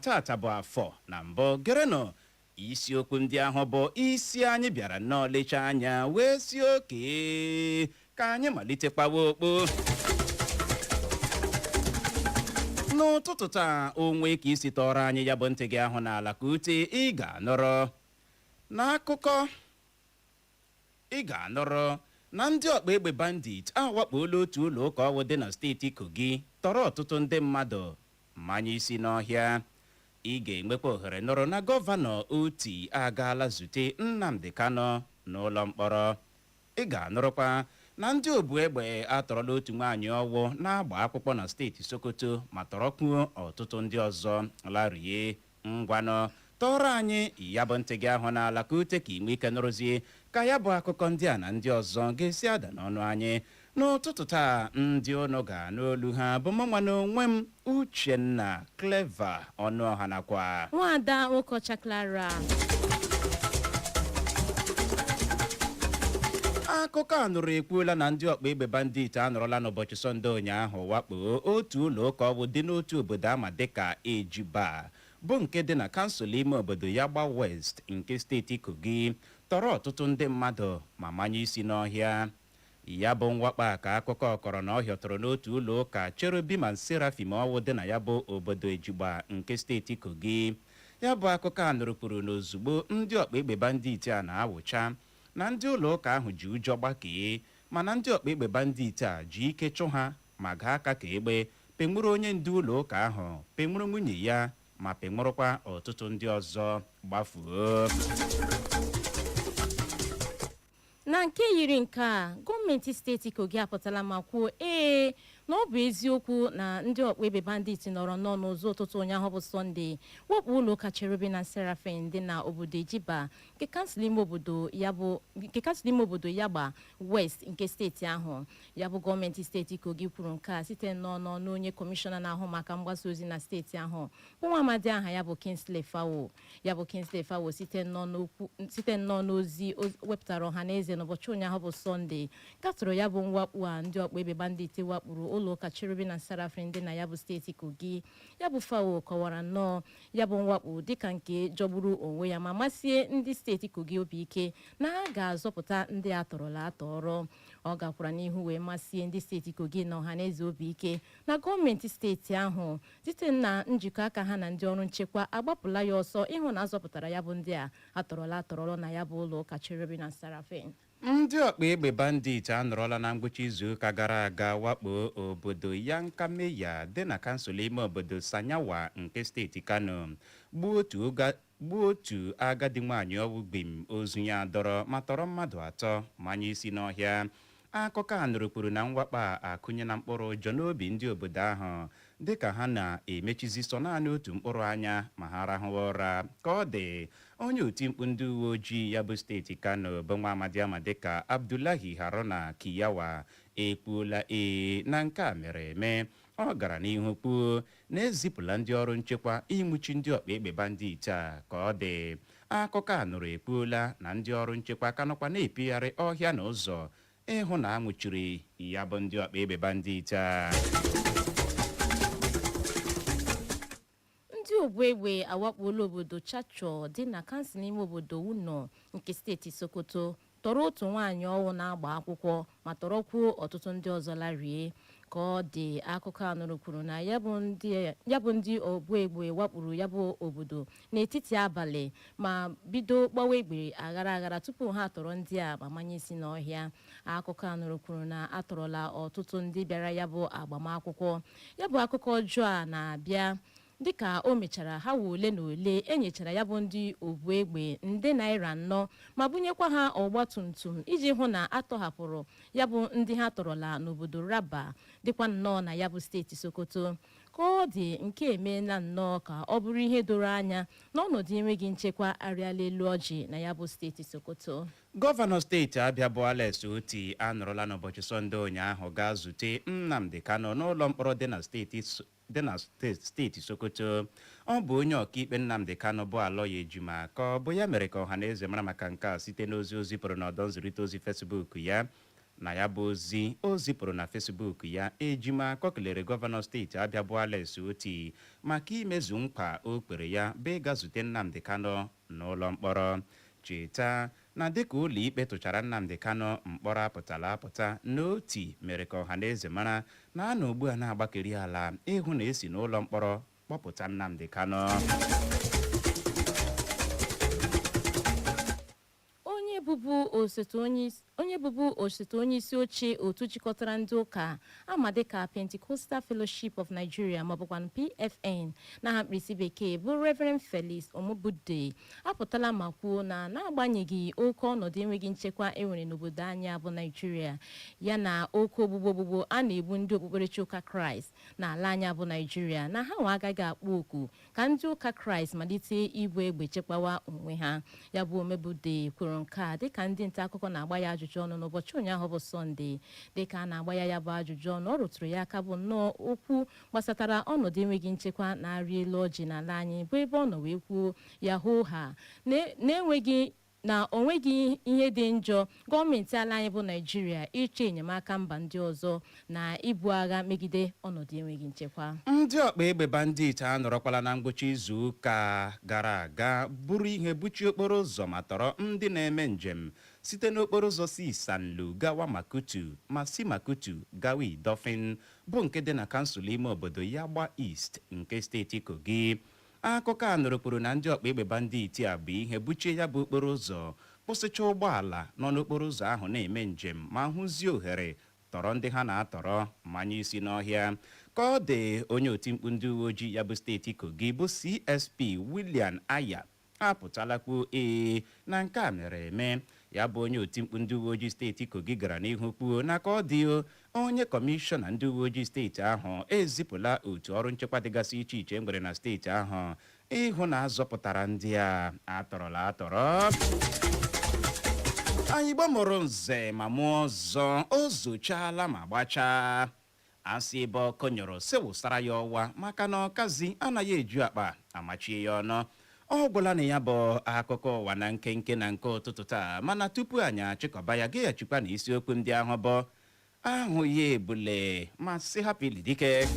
tata bụ afọ na mbụ gereno isiokwu ndị ahụ bụ isi anyị bịara nnọọ lechaa anya wee si oke ka anyị malitekwawa okpo n'ụtụtụ taa onwe ka isi tọrọ anyị ya bụ ntị gị ahụ n'ala ka ute ị ga-anọrọ n'akụkọ ị ga-anọrọ na ndị ọkpa egbe bandit awakpola otu ụlọ ụka ọwụ dị na steeti Kogi tọrọ ọtụtụ ndị mmadụ mmanya isi n'ọhịa. Ị ga-enwekwa ohere nọrọ na gọvanọ Oti agaala zute Nnamdi Kano n'ụlọ mkpọrọ. Ị ga-anọrọkwa na ndị obu egbe atọrọla otu nwaanyị ọwụ na-agba akwụkwọ na steeti Sokoto ma tọrọkwuo ọtụtụ ndị ọzọ larie. Ngwanụ tọrọ anyị ya bụ ntị gị ahụ n'ala ka ute ka inwe ike nụrụzie ka ya bụ akụkọ ndị a na ndị ọzọ ga-esi ada n'ọnụ anyị n'ụtụtụ taa. Ndị ụnụ ga-anụ olu ha bụ mụnwa na onwe m Uchenna Clever Ọnụọha nakwa Nwada Ụkọcha Clara. Akụkọ a nụrụ ekwuola na ndị ọkpa egbe bandit anọrọla n'ụbọchị Sọnde ụnyaahụ wakpo otu ụlọ ụka ọbụ dị n'otu obodo ama dịka Ejiba bụ nke dị na kansụl ime obodo Yagba West nke steeti Kogi tọrọ ọtụtụ ndị mmadụ ma manye isi n'ọhịa. Ya bụ mwakpo a ka akụkọ kọrọ na ọhịa tọrọ n'otu ụlọ ụka Cherubim and Seraphim ọwụ dị na ya bụ obodo Ejigba nke steeti Kogi. Ya bụ akụkọ a nụrụpụrụ n'ozugbo ndị ọkpa egbe bandit a na-awụcha na ndị ụlọ ụka ahụ ji ụjọ gbakee, mana ndị ọkpa egbe bandit a ji ike chụ ha ma gaa aka ka egbe penwuru onye ndu ụlọ ụka ahụ, penwuru nwunye ya ma penwurukwa ọtụtụ ndị ọzọ gbafuo. Na nke yiri nke a, gọọmenti steeti Kogi apụtala ma kwuo na ọ bụ eziokwu na ndị ọkpa egbe bandit nọrọ n'ụzọ ụtụtụ ụnyaahụ bụ Sọnde wakpo ụlọ ụka Cherubim and Seraphim dị na obodo Ejiba nke kansụl ime obodo Yagba West nke steeti ahụ. Ya bụ gọọmenti steeti Kogi kwuru nke a site n'ọnụ onye kọmishọna na-ahụ maka mgbasa ozi na steeti ahụ bụ nwa amadi aha ya bụ Kingsley Fawo. Ya bụ Kingsley Fawo site n'ozi wepụtara ọha na eze n'ụbọchị ụnyaahụ bụ Sọnde katọrọ ya bụ mwakpo a ndị ọkpa egbe bandit wakpuru ụlọ ụka Cherubim and Seraphim dị na ya bụ steeti Kogi. Ya bụ Fawo kọwara nnọọ ya bụ mwakpo dịka nke jọgburu onwe ya ma masie ndị steeti Kogi obi ike na ha ga-azọpụta ndị atọrọla atọrọ. Ọ gakwara n'ihu wee masie ndị steeti Kogi na ọhaneze obi ike na gọọmenti steeti ahụ site na njikọ aka ha na ndị ọrụ nchekwa agbapụla ya ọsọ ịhụ na azọpụtara ya bụ ndị a atọrọla atọrọ na ya bụ ụlọ ụka Cherubim and Seraphim. Ndị ọkpa egbe bandit anọrọla na ngwụcha izuụka gara aga wakpo obodo Yankameya dị na kansụl ime obodo Sanyawa nke steeti Kano gbuo otu agadi nwaanyị ọwụ gbim ozu ya dọrọ ma tọrọ mmadụ atọ manye isi n'ọhịa. Akụkọ a nụrụkwuru na mwakpo a akụnye na mkpụrụ ụjọ n'obi ndị obodo ahụ dịka ha na-emechizi sọ naanị otu mkpụrụ anya ma ha rahụwa ụra. Ka ọ dị, onye oti mkpu ndị uwe ojii ya bụ steeti Kano bụ nwa amadi ama dịka Abdullahi Haruna Kiyawa ekwuola na nke a mere eme. Ọ gara n'ihu kwuo na ezipụla ndị ọrụ nchekwa ịnwụchi ndị ọkpa egbe bandit a. Ka ọ dị, akụkọ a nụrụ ekwuola na ndị ọrụ nchekwa ka nọkwa na-epigharị ọhịa na ụzọ ịhụ na anwụchiri ya bụ ndị ọkpa egbe bandit a. Ndị ogbu egbe awakpola obodo Chacho dị na kansụl ime obodo Uno nke steeti Sokoto tọrọ otu nwaanyị ọwụ na-agba akwụkwọ ma tọrọkwuo ọtụtụ ndị ọzọ larie. Ka ọ dị, akụkọ anụrụ kwuru na ya bụ ndị ogbu egbe wakpuru ya bụ obodo n'etiti abalị ma bido gbawa egbe aghara tupu ha tọrọ ndị a ma manye isi n'ọhịa. Akụkọ anụrụ kwuru na atọrọla ọtụtụ ndị bịara ya bụ agbamakwụkwọ. Ya bụ akụkọ ọjọọ a na-abịa dịka o mechara ha ole na ole enyechara ya bụ ndị obu egbe nde naira 4 ma bunyekwa ha ọgbatumtum iji hụ na atọhapụrụ ya bụ ndị ha tọrọla n'obodo Raba dịkwa nnọọ na ya bụ steeti Sokoto. Ka ọ dị, nke emeela nnọọ ka ọ bụrụ ihe doro anya na ọnọdụ enweghị nchekwa arịala elu ọjị na ya bụ steeti Sokoto. Gọvanọ steeti Abia bụ Alex Oti anọrọla n'ụbọchị Sọnde ụnyaahụ gaa zute Nnamdi Kano n'ụlọ mkpọrọ dị na steeti Sokoto. Ọ bụ onye ọkaikpe Nnamdi Kano bụ Aloya Ejima ka ọ bụ ya mere ka ọha na eze mara maka nke a site n'ozi o zipụrụ n'ọdọ nzirịta ozi Facebook ya. na ya bụ ozi o zipụrụ na Facebook ya, Ejima kọkelere gọvanọ steeti Abịa bụ Alex Oti maka imezu nkwa o kwere ya bụ ịga zute Nnamdi Kanu n'ụlọ mkpọrọ. Cheta na dịka ụlọ ikpe tụchara Nnamdi Kanu mkpọrọ apụtala apụta na Oti mere ka ọhaneze mara na a na ugbu a na-agbakeri ala ịhụ na esi n'ụlọ mkpọrọ kpọpụta Nnamdi Kanu. onye bụbu osote onye isi oche otu chịkọtara ndị ụka ama dịka Pentecostal Fellowship of Nigeria maọbụkwa PFN na mkpirisi bekee bụ Reverend Felix Omobude apụtala ma kwuo na n'agbanyeghị oke ọnọdụ enweghị nchekwa enwere n'obodo anyị bụ Nigeria ya na oke ogbugbo a na-egbu ndị okpukperechi ụka Kraịst n'ala anyị bụ Nigeria na ha nwa agaghị akpọ oku ka ndị ụka Kraịst malite ibu egbe chekwawa onwe ha. Ya bụ Omobude kwuru nke a dịka ndị nta akụkọ na-agba ya ajụjụ ọnụ n'ụbọchị ụnyaahụ bụ Sọnde. Dịka a na-agba ya bụ ajụjụ ọnụ, ọ rụtụrụ ya aka bụ nnọọ okwu gbasatara ọnọdụ enweghị nchekwa na-arị elu ọjị n'ala anyị bụ ebe ọ nọ wee kwuo ya hoo ha na onweghị ihe dị njọ gọọmenti ala anyị bụ Naịjirịa ịchọ enyemaka mba ndị ọzọ na ibu agha megide ọnọdụ enweghị nchekwa. Ndị ọkpa egbe bandit anọrọkwala na ngwụcha izu ụka gara aga buru ihe buchie okporo ụzọ ma tọrọ ndị na-eme njem site n'okporo ụzọ si Sanlu gawa Makutu ma si Makutu gawa Idofin bụ nke dị na kansụl ime obodo Yagba East nke steeti Kogi. Akụkọ a nụrụpụrụ na ndị ọkpa egbe bandit a bụ ihe buchie ya bụ okporo ụzọ kwụsịcha ụgbọala nọ n'okporo ụzọ ahụ na-eme njem ma hụzie ohere tọrọ ndị ha na-atọrọ manye isi n'ọhịa. Ka ọ dị onye otimkpu ndị uwe ojii ya bụ steeti Kogi bụ CSP William Aya apụtalakwuo na nke a mere eme. Ya bụ onye otimkpu ndị uwe ojii steeti Kogi gara n'ihu kwuo na ka ọ dị onye kọmishọna ndị uwe ojii steeti ahụ ezipụla otu ọrụ nchekwa dịgasị iche iche nwere na steeti ahụ ịhụ na azọpụtara ndị a atọrọla atọrọ. Anyị gbamụrụ nze ma mụọ ọzọ o zochala ma gbachaa asị ebe ọkụ nyụrụ sewụsara ya ọwa maka na ọkazi anaghị eju akpa amachie ya ọnụ. Ọ gwụla na ya bụ akụkọ ụwa na nkenke na nke ụtụtụ taa, mana tupu anyị achịkọba ya geghachikwa na isiokwu ndị ahụ bụ ahụ ya ebule ma sị hapụ ili dike.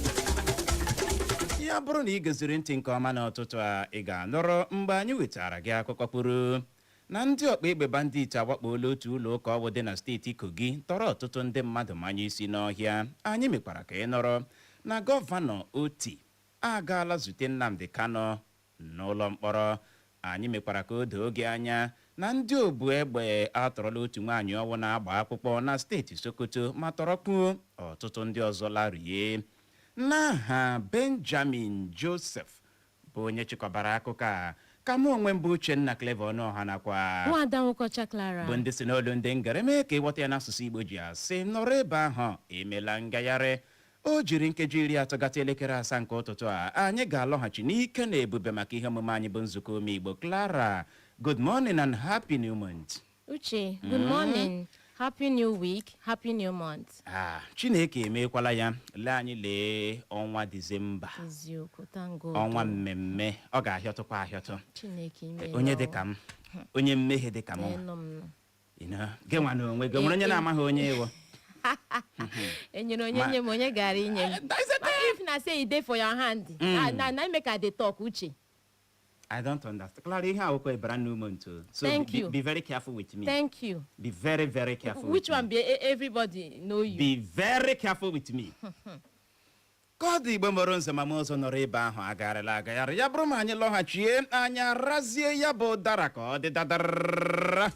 Ya bụrụ na ị geziri ntị nke ọma n'ụtụtụ a, ị ga-anọrọ mgbe anyị wetara gị akụkọ pụrụ na ndị ọkpa egbe bandit awakpola otu ụlọ ụka ọgwụ dị na steeti Kogi tọrọ ọtụtụ ndị mmadụ manye isi n'ọhịa. Anyị mekwara ka ị nọrọ na gọvanọ Oti agaala zute Nnamdi Kanu n'ụlọ mkpọrọ. Anyị mekwara ka o doo gị anya na ndị obu egbe atọrọla otu nwaanyị ọnwụ na-agba akwụkwọ na steeti Sokoto ma tọrọkpuo ọtụtụ ndị ọzọ larie. N'aha Benjamin Joseph bụ onye chịkọbara akụkọ a, ka mụ onwe m bụ Uchenna Clever Ọnụọha nakwa Nwada Nwokocha Clara bụ ndị si n'olu ndị ngere mee ka ịghọta ya n'asụsụ Igbo ji asị nọrọ ebe ahụ emela ngagharị. O jiri nkeji 30 gata elekere 7 nke ụtụtụ a, anyị ga-alọghachi n'ike na ebube maka ihe omume anyị bụ nzukọ ome Igbo. Clara, good morning and happy new month. Uche, good morning, happy new week, happy new month. Chineke emekwala ya. Lee anyị lee ọnwa Disemba, Eziokwu, thank God. ọnwa mmemme, ọ ga-ahịọtụkwa ahịọtụ. Chineke ime Onye dịka m, onye mmehie dịka m, gị nwa na onwe gị nwere onye na-amaghị onye iwu. Enyere onye nye m onye gara inye m. If na say e dey for your hand, na make I dey talk Uche. I don't understand. Clara, ihe awụkọ a brand new month. So Thank you. Be very careful with me. Thank you. Be very, very careful Which with one me. be everybody know you? Be very careful with me. Ka ọ dị Igbo mụrụ nze ma m ọzọ nọrọ ebe ahụ agagharịla agagharị. Ya bụrụ ma anyị lọghachie anya razie ya bụ dara ka ọ dị dadara.